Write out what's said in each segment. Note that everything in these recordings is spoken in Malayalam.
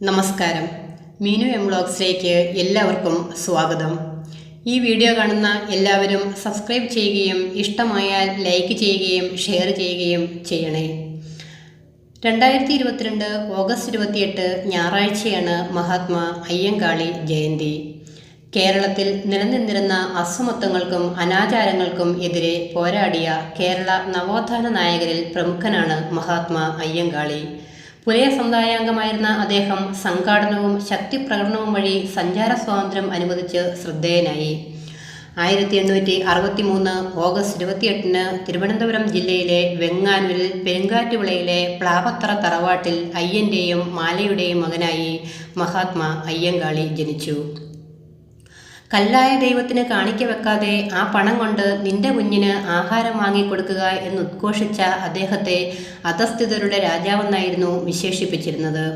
നമസ്കാരം. മീനു വ്ലോഗ്സിലേക്ക് എല്ലാവർക്കും സ്വാഗതം. ഈ വീഡിയോ കാണുന്ന എല്ലാവരും സബ്സ്ക്രൈബ് ചെയ്യുകയും ഇഷ്ടമായാൽ ലൈക്ക് ചെയ്യുകയും ഷെയർ ചെയ്യുകയും ചെയ്യണേ. 2022 ഓഗസ്റ്റ് 28 ഞായറാഴ്ചയാണ് മഹാത്മാ അയ്യങ്കാളി ജയന്തി. കേരളത്തിൽ നിലനിന്നിരുന്ന അസമത്വങ്ങൾക്കും അനാചാരങ്ങൾക്കും എതിരെ പോരാടിയ കേരള നവോത്ഥാന നായകരിൽ പ്രമുഖനാണ് മഹാത്മാ അയ്യങ്കാളി. പുലയ സമുദായാംഗമായിരുന്ന അദ്ദേഹം സംഘാടനവും ശക്തിപ്രകടനവും വഴി സഞ്ചാര സ്വാതന്ത്ര്യം അനുവദിച്ച് ശ്രദ്ധേയനായി. 1863 ഓഗസ്റ്റ് 28 തിരുവനന്തപുരം ജില്ലയിലെ വെങ്ങാനൂരിൽ പെരുങ്കാറ്റുവിളയിലെ പ്ലാവത്തറ തറവാട്ടിൽ അയ്യൻ്റെയും മാലയുടെയും മകനായി മഹാത്മാ അയ്യങ്കാളി ജനിച്ചു. കല്ലായ ദൈവത്തിന് കാണിക്ക വെക്കാതെ ആ പണം കൊണ്ട് നിന്റെ കുഞ്ഞിന് ആഹാരം വാങ്ങിക്കൊടുക്കുക എന്നുദ്ഘോഷിച്ച അദ്ദേഹത്തെ അധസ്ഥിതരുടെ രാജാവെന്നായിരുന്നു വിശേഷിപ്പിച്ചിരുന്നത്.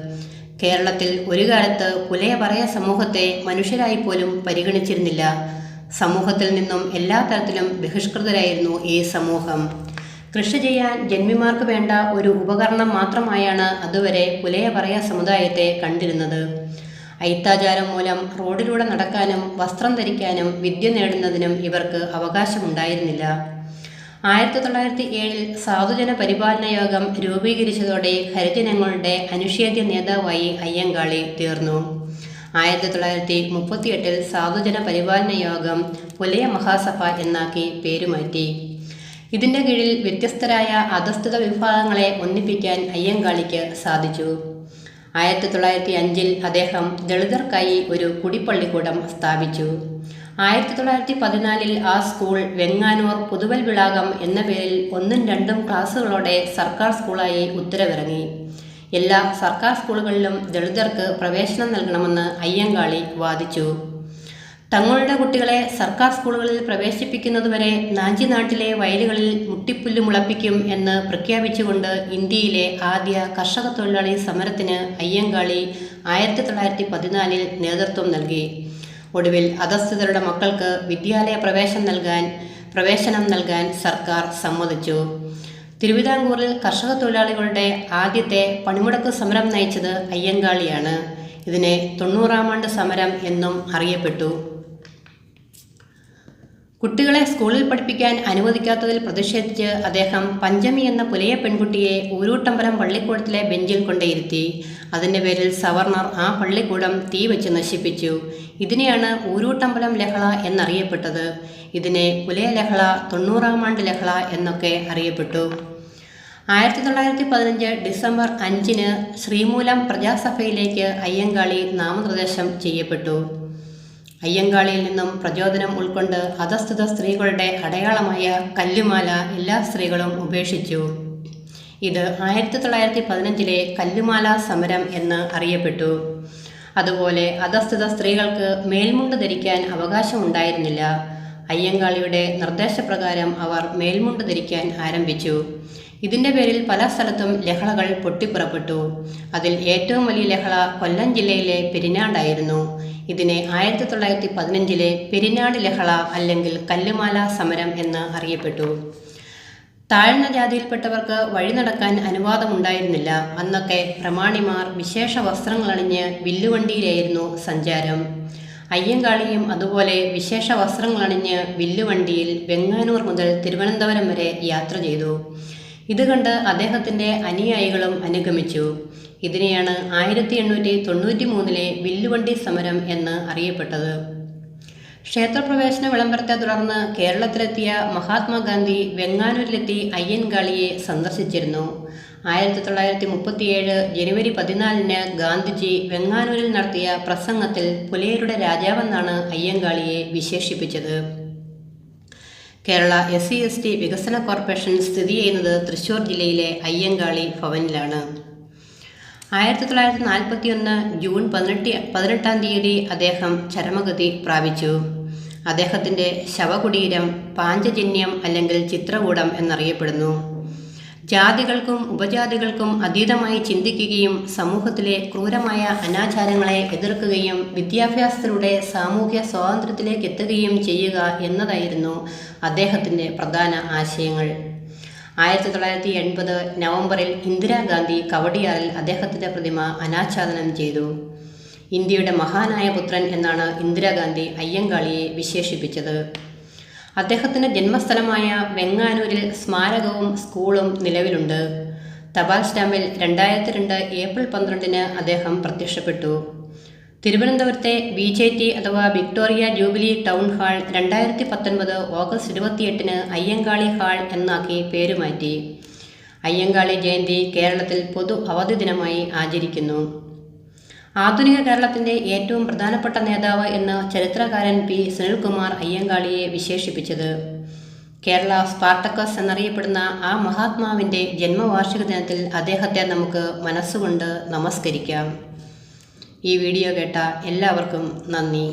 കേരളത്തിൽ ഒരു കാലത്ത് പുലയ പറയ സമൂഹത്തെ മനുഷ്യരായി പോലും പരിഗണിച്ചിരുന്നില്ല. സമൂഹത്തിൽ നിന്നും എല്ലാ തരത്തിലും ബഹിഷ്കൃതരായിരുന്നു ഈ സമൂഹം. കൃഷി ചെയ്യാൻ ജന്മിമാർക്ക് വേണ്ട ഒരു ഉപകരണം മാത്രമായാണ് അതുവരെ പുലയ പറയ സമുദായത്തെ കണ്ടിരുന്നത്. അയിത്താചാരം മൂലം റോഡിലൂടെ നടക്കാനും വസ്ത്രം ധരിക്കാനും വിദ്യ നേടുന്നതിനും ഇവർക്ക് അവകാശമുണ്ടായിരുന്നില്ല. 1907 സാധുജന പരിപാലന യോഗം രൂപീകരിച്ചതോടെ ഹരിജനങ്ങളുടെ അനിഷേധ്യ നേതാവായി അയ്യങ്കാളി തീർന്നു. 1938 സാധുജന പരിപാലന യോഗം പുലയ മഹാസഭ എന്നാക്കി പേരുമാറ്റി. ഇതിൻ്റെ കീഴിൽ വ്യത്യസ്തരായ അധസ്ഥിത വിഭാഗങ്ങളെ ഒന്നിപ്പിക്കാൻ അയ്യങ്കാളിക്ക് സാധിച്ചു. 1905 അദ്ദേഹം ദളിതർക്കായി ഒരു കുടിപ്പള്ളിക്കൂടം സ്ഥാപിച്ചു. 1914 ആ സ്കൂൾ വെങ്ങാനൂർ പുതുവൽ വിളാകം എന്ന പേരിൽ 1ഉം 2ഉം ക്ലാസുകളോടെ സർക്കാർ സ്കൂളായി ഉത്തരവിറങ്ങി. എല്ലാ സർക്കാർ സ്കൂളുകളിലും ദളിതർക്ക് പ്രവേശനം നൽകണമെന്ന് അയ്യങ്കാളി വാദിച്ചു. തങ്ങളുടെ കുട്ടികളെ സർക്കാർ സ്കൂളുകളിൽ പ്രവേശിപ്പിക്കുന്നതുവരെ നാഞ്ചിനാട്ടിലെ വയലുകളിൽ മുട്ടിപ്പുല്ല് മുളപ്പിക്കും എന്ന് പ്രഖ്യാപിച്ചുകൊണ്ട് ഇന്ത്യയിലെ ആദ്യ കർഷക തൊഴിലാളി സമരത്തിന് അയ്യങ്കാളി 1914 നേതൃത്വം നൽകി. ഒടുവിൽ അധസ്ഥിതരുടെ മക്കൾക്ക് വിദ്യാലയ പ്രവേശനം നൽകാൻ സർക്കാർ സമ്മതിച്ചു. തിരുവിതാംകൂറിൽ കർഷക തൊഴിലാളികളുടെ ആദ്യത്തെ പണിമുടക്ക് സമരം നയിച്ചത് അയ്യങ്കാളിയാണ്. ഇതിനെ 90-ാം ആണ്ട് സമരം എന്നും അറിയപ്പെട്ടു. കുട്ടികളെ സ്കൂളിൽ പഠിപ്പിക്കാൻ അനുവദിക്കാത്തതിൽ പ്രതിഷേധിച്ച് അദ്ദേഹം പഞ്ചമി എന്ന പുലയ പെൺകുട്ടിയെ ഊരൂട്ടമ്പലം പള്ളിക്കൂടത്തിലെ ബെഞ്ചിൽ കൊണ്ടേയിരുത്തി. അതിൻ്റെ പേരിൽ സവർണർ ആ പള്ളിക്കൂടം തീ വെച്ച് നശിപ്പിച്ചു. ഇതിനെയാണ് ഊരൂട്ടമ്പലം ലഹള എന്നറിയപ്പെട്ടത്. ഇതിനെ പുലയ ലഹള, 90-ാം ആണ്ട് ലഹള എന്നൊക്കെ അറിയപ്പെട്ടു. 1915 ഡിസംബർ 5 ശ്രീമൂലം പ്രജാസഭയിലേക്ക് അയ്യങ്കാളി നാമനിർദ്ദേശം ചെയ്യപ്പെട്ടു. അയ്യങ്കാളിയിൽ നിന്നും പ്രചോദനം ഉൾക്കൊണ്ട് അധസ്ഥിത സ്ത്രീകളുടെ അടയാളമായ കല്ലുമാല എല്ലാ സ്ത്രീകളും ഉപേക്ഷിച്ചു. ഇത് 1915 കല്ലുമാല സമരം എന്ന് അറിയപ്പെട്ടു. അതുപോലെ അധസ്ഥിത സ്ത്രീകൾക്ക് മേൽമുണ്ട് ധരിക്കാൻ അവകാശമുണ്ടായിരുന്നില്ല. അയ്യങ്കാളിയുടെ നിർദ്ദേശപ്രകാരം അവർ മേൽമുണ്ട് ധരിക്കാൻ ആരംഭിച്ചു. ഇതിൻ്റെ പേരിൽ പല സ്ഥലത്തും ലഹളകൾ പൊട്ടിപ്പുറപ്പെട്ടു. അതിൽ ഏറ്റവും വലിയ ലഹള കൊല്ലം ജില്ലയിലെ പെരിനാടായിരുന്നു. ഇതിനെ 1915 പെരിനാട് ലഹള അല്ലെങ്കിൽ കല്ലുമാല സമരം എന്ന് അറിയപ്പെട്ടു. താഴ്ന്ന ജാതിയിൽപ്പെട്ടവർക്ക് വഴി നടക്കാൻ അനുവാദമുണ്ടായിരുന്നില്ല. അന്നൊക്കെ പ്രമാണിമാർ വിശേഷ വസ്ത്രങ്ങളണിഞ്ഞ് വില്ലുവണ്ടിയിലായിരുന്നു സഞ്ചാരം. അയ്യങ്കാളിയും അതുപോലെ വിശേഷ വസ്ത്രങ്ങളണിഞ്ഞ് വില്ലുവണ്ടിയിൽ വെങ്ങാനൂർ മുതൽ തിരുവനന്തപുരം വരെ യാത്ര ചെയ്തു. ഇത് കണ്ട് അദ്ദേഹത്തിൻ്റെ അനുയായികളും അനുഗമിച്ചു. ഇതിനെയാണ് 1893 വില്ലുവണ്ടി സമരം എന്ന് അറിയപ്പെട്ടത്. ക്ഷേത്രപ്രവേശന വിളംബരത്തെ തുടർന്ന് കേരളത്തിലെത്തിയ മഹാത്മാഗാന്ധി വെങ്ങാനൂരിലെത്തി അയ്യങ്കാളിയെ സന്ദർശിച്ചിരുന്നു. 1937 ജനുവരി 14 ഗാന്ധിജി വെങ്ങാനൂരിൽ നടത്തിയ പ്രസംഗത്തിൽ പുലയരുടെ രാജാവെന്നാണ് അയ്യങ്കാളിയെ വിശേഷിപ്പിച്ചത്. കേരള SC/ST വികസന കോർപ്പറേഷൻ സ്ഥിതി ചെയ്യുന്നത് തൃശ്ശൂർ ജില്ലയിലെ അയ്യങ്കാളി ഭവനിലാണ്. 1941 ജൂൺ 18-ാം തീയതി അദ്ദേഹം ചരമഗതി പ്രാപിച്ചു. അദ്ദേഹത്തിൻ്റെ ശവകുടീരം പാഞ്ചജന്യം അല്ലെങ്കിൽ ചിത്രകൂടം എന്നറിയപ്പെടുന്നു. ജാതികൾക്കും ഉപജാതികൾക്കും അതീതമായി ചിന്തിക്കുകയും സമൂഹത്തിലെ ക്രൂരമായ അനാചാരങ്ങളെ എതിർക്കുകയും വിദ്യാഭ്യാസത്തിലൂടെ സാമൂഹ്യ സ്വാതന്ത്ര്യത്തിലേക്ക് എത്തുകയും ചെയ്യുക എന്നതായിരുന്നു അദ്ദേഹത്തിൻ്റെ പ്രധാന ആശയങ്ങൾ. 1980 നവംബറിൽ ഇന്ദിരാഗാന്ധി കവടിയാറിൽ അദ്ദേഹത്തിൻ്റെ പ്രതിമ അനാച്ഛാദനം ചെയ്തു. ഇന്ത്യയുടെ മഹാനായ പുത്രൻ എന്നാണ് ഇന്ദിരാഗാന്ധി അയ്യങ്കാളിയെ വിശേഷിപ്പിച്ചത്. അദ്ദേഹത്തിൻ്റെ ജന്മസ്ഥലമായ വെങ്ങാനൂരിൽ സ്മാരകവും സ്കൂളും നിലവിലുണ്ട്. തപാൽ സ്റ്റാമ്പിൽ 2002 ഏപ്രിൽ 12 അദ്ദേഹം പ്രത്യക്ഷപ്പെട്ടു. തിരുവനന്തപുരത്തെ BJT അഥവാ Victoria jubilee town hall 2019 August 28 Ayyankali hall എന്നാക്കി പേരുമാറ്റി. അയ്യങ്കാളി ജയന്തി കേരളത്തിൽ പൊതു അവധി ദിനമായി ആചരിക്കുന്നു. ആധുനിക കേരളത്തിൻ്റെ ഏറ്റവും പ്രധാനപ്പെട്ട നേതാവ് എന്ന് ചരിത്രകാരൻ P. സുനിൽകുമാർ അയ്യങ്കാളിയെ വിശേഷിപ്പിച്ചത്. കേരള സ്പാർട്ടക്കസ് എന്നറിയപ്പെടുന്ന ആ മഹാത്മാവിൻ്റെ ജന്മവാർഷിക ദിനത്തിൽ അദ്ദേഹത്തെ നമുക്ക് മനസ്സുകൊണ്ട് നമസ്കരിക്കാം. ഈ വീഡിയോ കേട്ട എല്ലാവർക്കും നന്ദി.